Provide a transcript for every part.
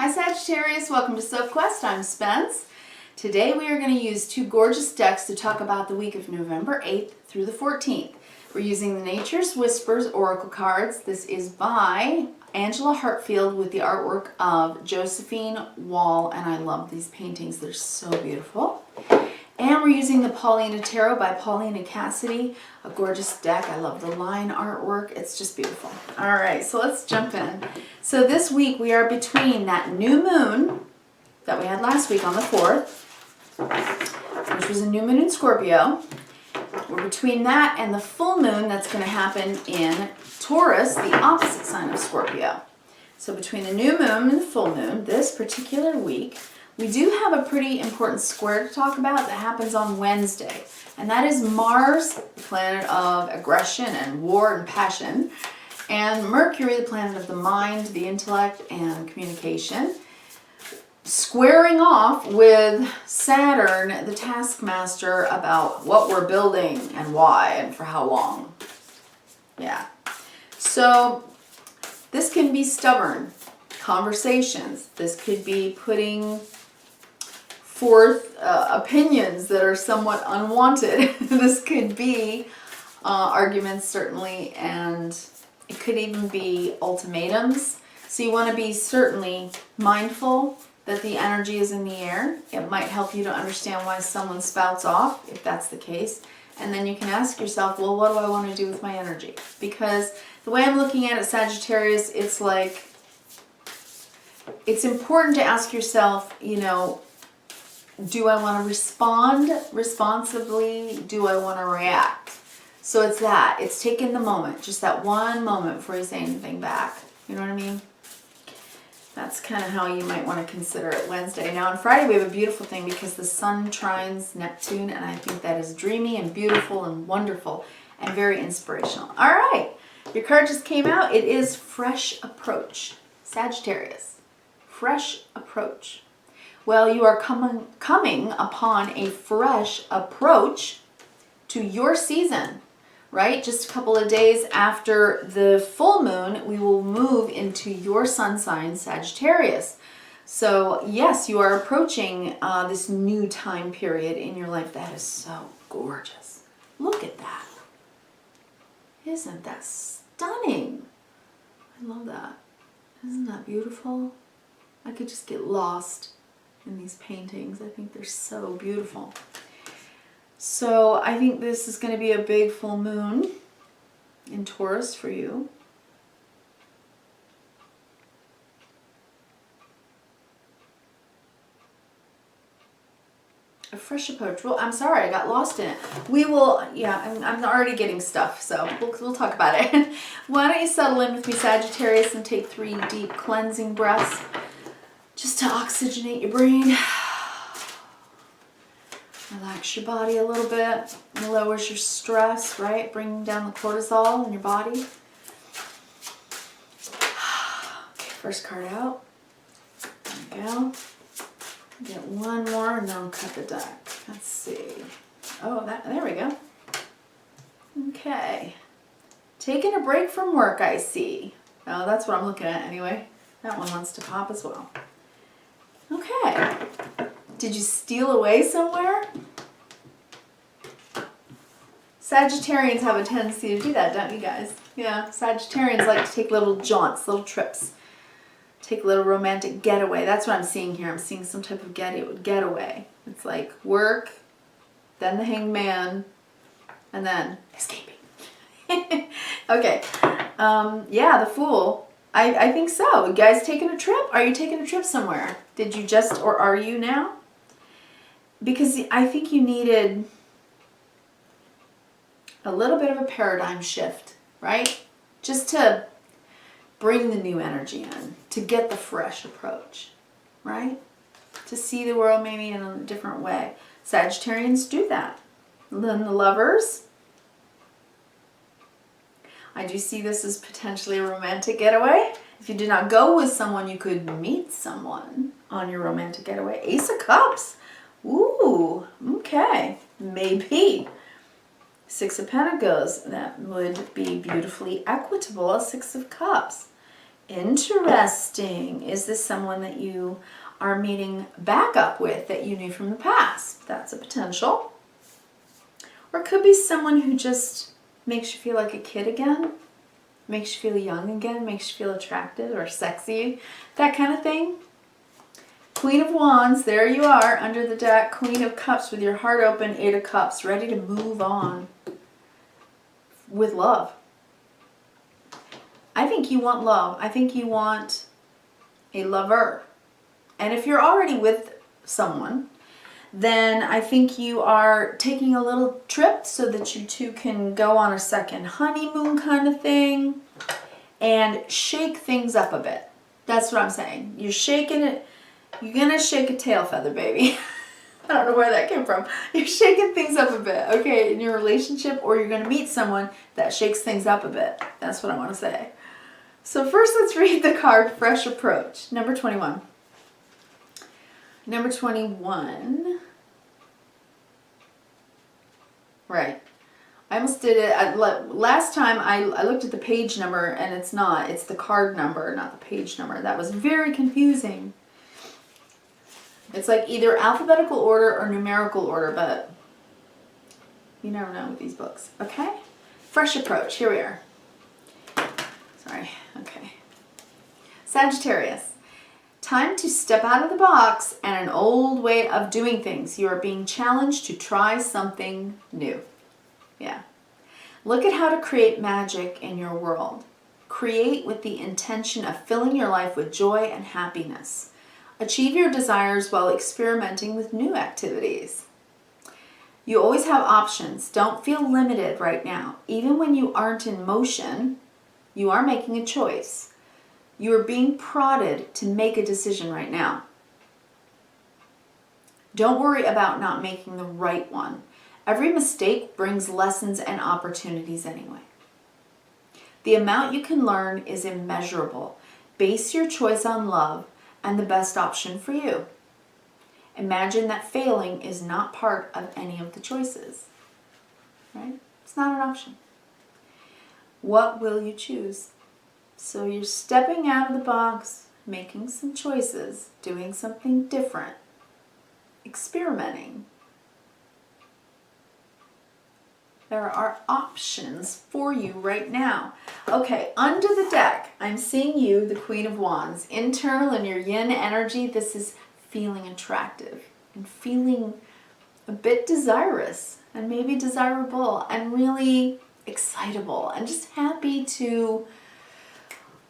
Hi Sagittarius, welcome to Sophquest. I'm Spence. Today we are going to use two gorgeous decks to talk about the week of November 8th through the 14th. We're using the Nature's Whispers Oracle cards. This is by Angela Hartfield with the artwork of Josephine Wall, and I love these paintings. They're so beautiful. And we're using the Paulina Tarot by Paulina Cassidy, a gorgeous deck. I love the line artwork. It's just beautiful. All right, so let's jump in. So this week we are between that new moon that we had last week on the 4th, which was a new moon in Scorpio. We're between that and the full moon that's going to happen in Taurus, the opposite sign of Scorpio. So between the new moon and the full moon, this particular week, we do have a pretty important square to talk about that happens on Wednesday. And that is Mars, the planet of aggression and war and passion, and Mercury, the planet of the mind, the intellect, and communication, squaring off with Saturn, the taskmaster, about what we're building and why and for how long. Yeah. So this can be stubborn conversations. This could be putting forth opinions that are somewhat unwanted. This could be arguments, certainly, and it could even be ultimatums. So you want to be certainly mindful that the energy is in the air. It might help you to understand why someone spouts off, if that's the case. And then you can ask yourself, well, what do I want to do with my energy? Because the way I'm looking at it, Sagittarius, it's like, it's important to ask yourself, you know, do I want to respond responsibly? Do I want to react? So it's that. It's taking the moment, just that one moment before you say anything back. You know what I mean? That's kind of how you might want to consider it Wednesday. Now on Friday we have a beautiful thing because the Sun trines Neptune, and I think that is dreamy and beautiful and wonderful and very inspirational. All right, your card just came out. It is Fresh Approach. Sagittarius, fresh approach. Well, you are coming upon a fresh approach to your season, right? Just a couple of days after the full moon, we will move into your sun sign, Sagittarius. So yes, you are approaching this new time period in your life. That is so gorgeous. Look at that. Isn't that stunning? I love that. Isn't that beautiful? I could just get lost in these paintings. I think they're so beautiful. So I think this is going to be a big full moon in Taurus for you. A fresh approach. Well, I'm sorry, I got lost in it. We will, yeah, I'm already getting stuff, so we'll talk about it. Why don't you settle in with me, Sagittarius, and take 3 deep cleansing breaths just to oxygenate your brain. Relax your body a little bit. It lowers your stress, right? Bringing down the cortisol in your body. Okay, first card out. There we go. Get one more and then I'll cut the deck. Let's see. Oh, there we go. Okay. Taking a break from work, I see. Oh, that's what I'm looking at anyway. That one wants to pop as well. Okay. Did you steal away somewhere? Sagittarians have a tendency to do that, don't you guys? Yeah, Sagittarians like to take little jaunts, little trips. Take a little romantic getaway. That's what I'm seeing here. I'm seeing some type of getaway. It's like work, then the hanged man, and then escaping. Okay. Yeah, the Fool. I think so. You guys taking a trip? Are you taking a trip somewhere? Did you just, or are you now? Because I think you needed a little bit of a paradigm shift, right? Just to bring the new energy in, to get the fresh approach, right? To see the world maybe in a different way. Sagittarians do that. And then the Lovers. I do see this as potentially a romantic getaway. If you did not go with someone, you could meet someone on your romantic getaway. Ace of Cups. Ooh, okay, maybe. 6 of Pentacles, that would be beautifully equitable. 6 of Cups. Interesting. Is this someone that you are meeting back up with that you knew from the past? That's a potential. Or it could be someone who just makes you feel like a kid again, makes you feel young again, makes you feel attractive or sexy, that kind of thing. Queen of Wands, there you are under the deck. Queen of Cups with your heart open, 8 of Cups, ready to move on with love. I think you want love. I think you want a lover. And if you're already with someone, then I think you are taking a little trip so that you two can go on a second honeymoon kind of thing and shake things up a bit. That's what I'm saying. You're shaking it. You're going to shake a tail feather, baby. I don't know where that came from. You're shaking things up a bit, okay, in your relationship, or you're going to meet someone that shakes things up a bit. That's what I want to say. So first, let's read the card, Fresh Approach, number 21. Number 21. Right. I almost did it. Last time I looked at the page number, and it's not. It's the card number, not the page number. That was very confusing. It's like either alphabetical order or numerical order, but you never know with these books. Okay? Fresh Approach. Here we are. Sorry. Okay. Sagittarius. Time to step out of the box and an old way of doing things. You are being challenged to try something new. Yeah. Look at how to create magic in your world. Create with the intention of filling your life with joy and happiness. Achieve your desires while experimenting with new activities. You always have options. Don't feel limited right now. Even when you aren't in motion, you are making a choice. You are being prodded to make a decision right now. Don't worry about not making the right one. Every mistake brings lessons and opportunities anyway. The amount you can learn is immeasurable. Base your choice on love and the best option for you. Imagine that failing is not part of any of the choices. Right? It's not an option. What will you choose? So you're stepping out of the box, making some choices, doing something different, experimenting. There are options for you right now. Okay, under the deck, I'm seeing you, the Queen of Wands. Internal in your yin energy, this is feeling attractive and feeling a bit desirous and maybe desirable and really excitable and just happy to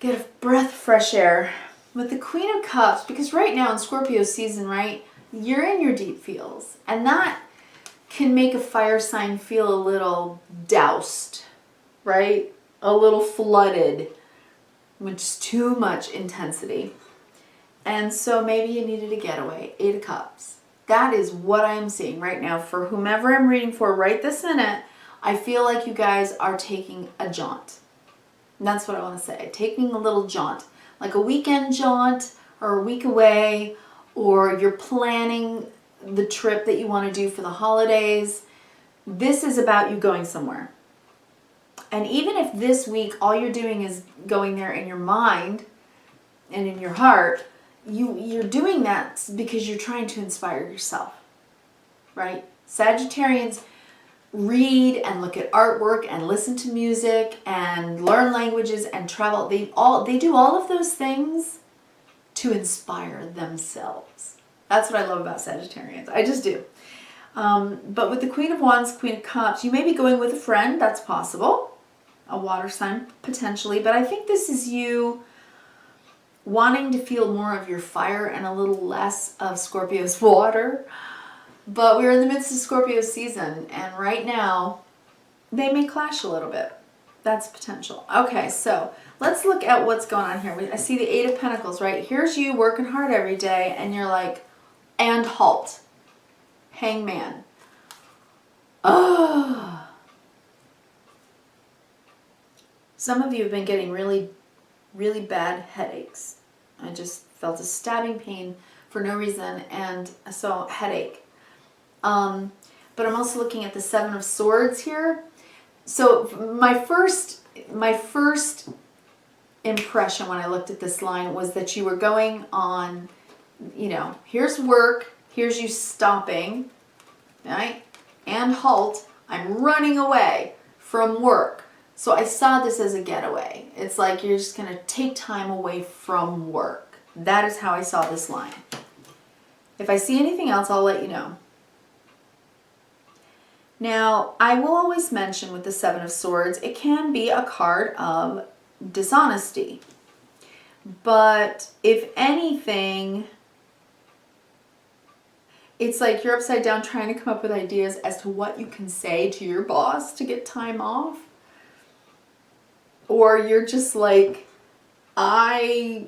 get a breath of fresh air with the Queen of Cups, because right now in Scorpio season, right, you're in your deep feels, and that can make a fire sign feel a little doused, right? A little flooded, which is too much intensity. And so maybe you needed a getaway. 8 of Cups. That is what I'm seeing right now for whomever I'm reading for right this minute. I feel like you guys are taking a jaunt. And that's what I want to say. Taking a little jaunt. Like a weekend jaunt or a week away, or you're planning the trip that you want to do for the holidays. This is about you going somewhere. And even if this week all you're doing is going there in your mind and in your heart, you're doing that because you're trying to inspire yourself, right? Sagittarians read and look at artwork and listen to music and learn languages and travel. They do all of those things to inspire themselves. That's what I love about Sagittarians. I just do. But with the Queen of Wands, Queen of Cups, you may be going with a friend. That's possible. A water sign, potentially. But I think this is you wanting to feel more of your fire and a little less of Scorpio's water. But we're in the midst of Scorpio season. And right now, they may clash a little bit. That's potential. Okay, so let's look at what's going on here. I see the 8 of Pentacles, right? Here's you working hard every day, and you're like, and halt. Hangman. Oh. Some of you have been getting really, really bad headaches. I just felt a stabbing pain for no reason, and so headache. But I'm also looking at the 7 of Swords here. So my first impression when I looked at this line was that you were going on, you know, here's work, here's you stopping, right? And halt. I'm running away from work. So I saw this as a getaway. It's like you're just going to take time away from work. That is how I saw this line. If I see anything else, I'll let you know. Now, I will always mention with the Seven of Swords, it can be a card of dishonesty. But if anything, it's like you're upside down trying to come up with ideas as to what you can say to your boss to get time off. Or you're just like, I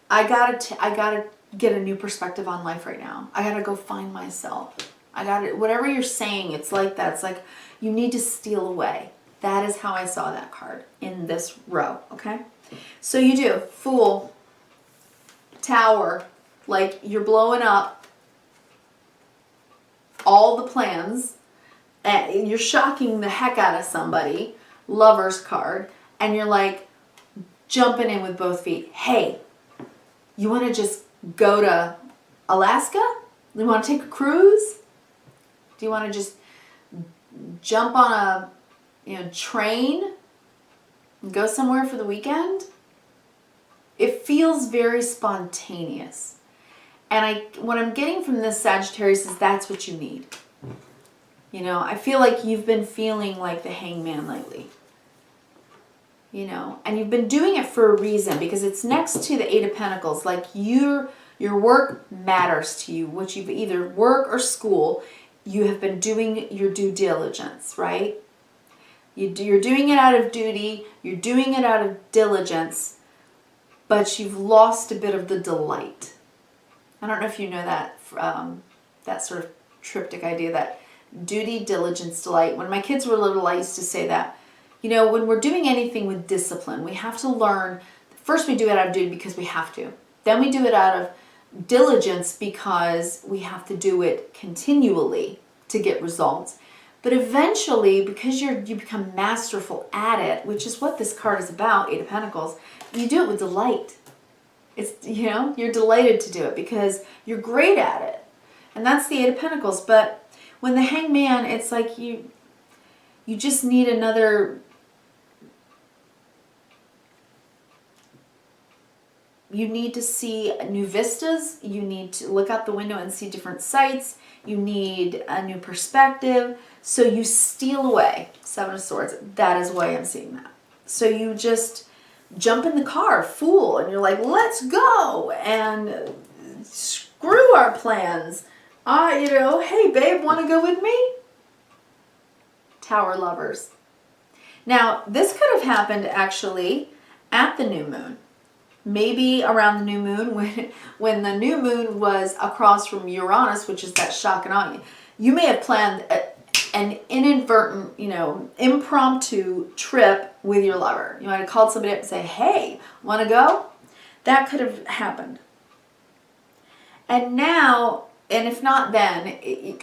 gotta get a new perspective on life right now. I gotta go find myself. Whatever you're saying, it's like that. It's like you need to steal away. That is how I saw that card in this row, okay? So you do Fool, Tower, like you're blowing up all the plans, and you're shocking the heck out of somebody, Lover's card, and you're like jumping in with both feet. Hey, you want to just go to Alaska? You want to take a cruise? Do you want to just jump on a train and go somewhere for the weekend? It feels very spontaneous. And what I'm getting from this Sagittarius is that's what you need. You know, I feel like you've been feeling like the Hangman lately. You know, and you've been doing it for a reason because it's next to the Eight of Pentacles. Like your work matters to you, which you've either work or school. You have been doing your due diligence, right? You're doing it out of duty. You're doing it out of diligence, but you've lost a bit of the delight. I don't know if you know that, that sort of triptych idea, that duty, diligence, delight. When my kids were little, I used to say that. You know, when we're doing anything with discipline, we have to learn. First, we do it out of duty because we have to. Then we do it out of diligence because we have to do it continually to get results. But eventually, because you become masterful at it, which is what this card is about, Eight of Pentacles, you do it with delight. It's, you know, you're delighted to do it because you're great at it. And that's the Eight of Pentacles. But when the Hangman, it's like you just need another. You need to see new vistas. You need to look out the window and see different sights. You need a new perspective. So you steal away. Seven of Swords. That is why I'm seeing that. So you just jump in the car, Fool, and you're like, let's go and screw our plans. Hey babe, want to go with me? Tower, Lovers. Now, this could have happened actually at the new moon. Maybe around the new moon, when the new moon was across from Uranus, which is that shock and awe. You may have planned an inadvertent, impromptu trip with your lover. You might have called somebody up and say, hey, want to go? That could have happened. And now, and if not then,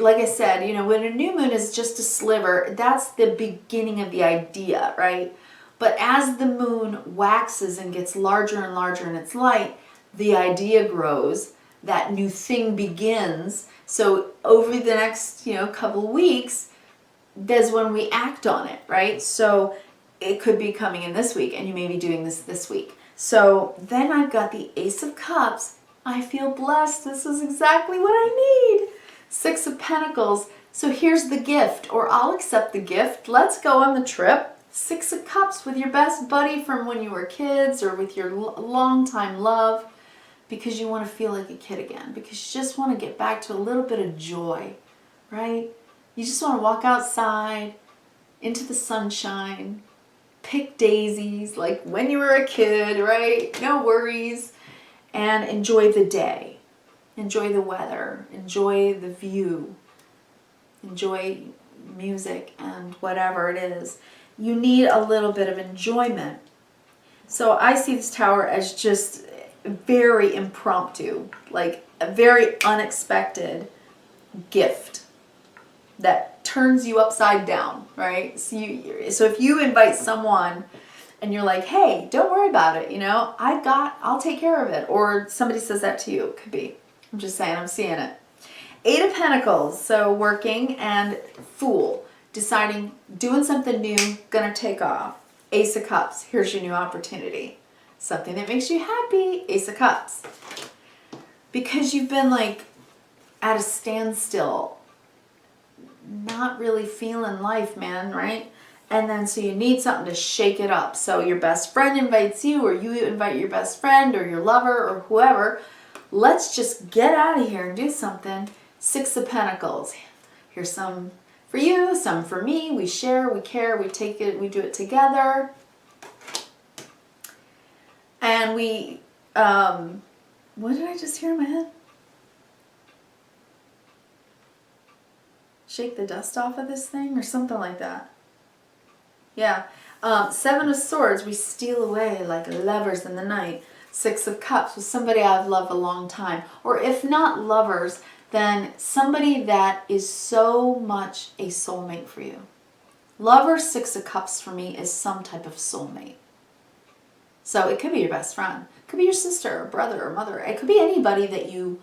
like I said, when a new moon is just a sliver, that's the beginning of the idea, right? But as the moon waxes and gets larger and larger in its light, the idea grows, that new thing begins. So over the next, couple weeks, that's when we act on it, right? So it could be coming in this week, and you may be doing this week. So then I've got the Ace of Cups. I feel blessed. This is exactly what I need. Six of Pentacles. So here's the gift, or I'll accept the gift. Let's go on the trip. Six of Cups with your best buddy from when you were kids, or with your longtime love, because you want to feel like a kid again, because you just want to get back to a little bit of joy, right? You just want to walk outside into the sunshine, pick daisies like when you were a kid, right? No worries, and enjoy the day, enjoy the weather, enjoy the view, enjoy music and whatever it is. You need a little bit of enjoyment. So I see this Tower as just very impromptu, like a very unexpected gift that turns you upside down, right? So if you invite someone and you're like, hey, don't worry about it, you know, I'll take care of it. Or somebody says that to you, could be. I'm just saying, I'm seeing it. 8 of Pentacles, so working, and Fool, deciding, doing something new, gonna take off. Ace of Cups, here's your new opportunity. Something that makes you happy, Ace of Cups. Because you've been like at a standstill, not really feeling life, man, right? And then so you need something to shake it up. So your best friend invites you, or you invite your best friend or your lover or whoever. Let's just get out of here and do something. 6 of Pentacles. Here's some for you, some for me. We share, we care, we take it, we do it together. And we, what did I just hear in my head? Shake the dust off of this thing or something like that. Yeah. 7 of Swords, we steal away like lovers in the night. 6 of Cups, with somebody I've loved a long time. Or if not lovers, then somebody that is so much a soulmate for you. Lover, 6 of Cups for me is some type of soulmate. So it could be your best friend. It could be your sister or brother or mother. It could be anybody that you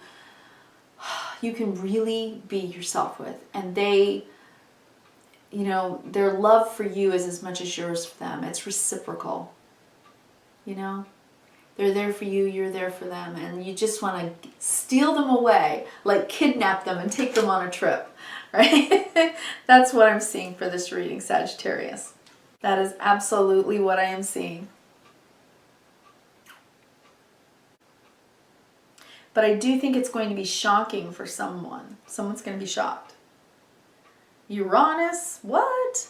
can really be yourself with. And they, you know, their love for you is as much as yours for them. It's reciprocal. You know? They're there for you, you're there for them, and you just want to steal them away, like kidnap them and take them on a trip, right? That's what I'm seeing for this reading, Sagittarius. That is absolutely what I am seeing. But I do think it's going to be shocking for someone. Someone's going to be shocked. Uranus? What?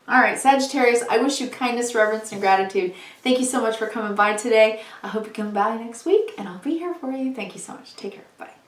All right, Sagittarius, I wish you kindness, reverence, and gratitude. Thank you so much for coming by today. I hope you come by next week, and I'll be here for you. Thank you so much. Take care. Bye.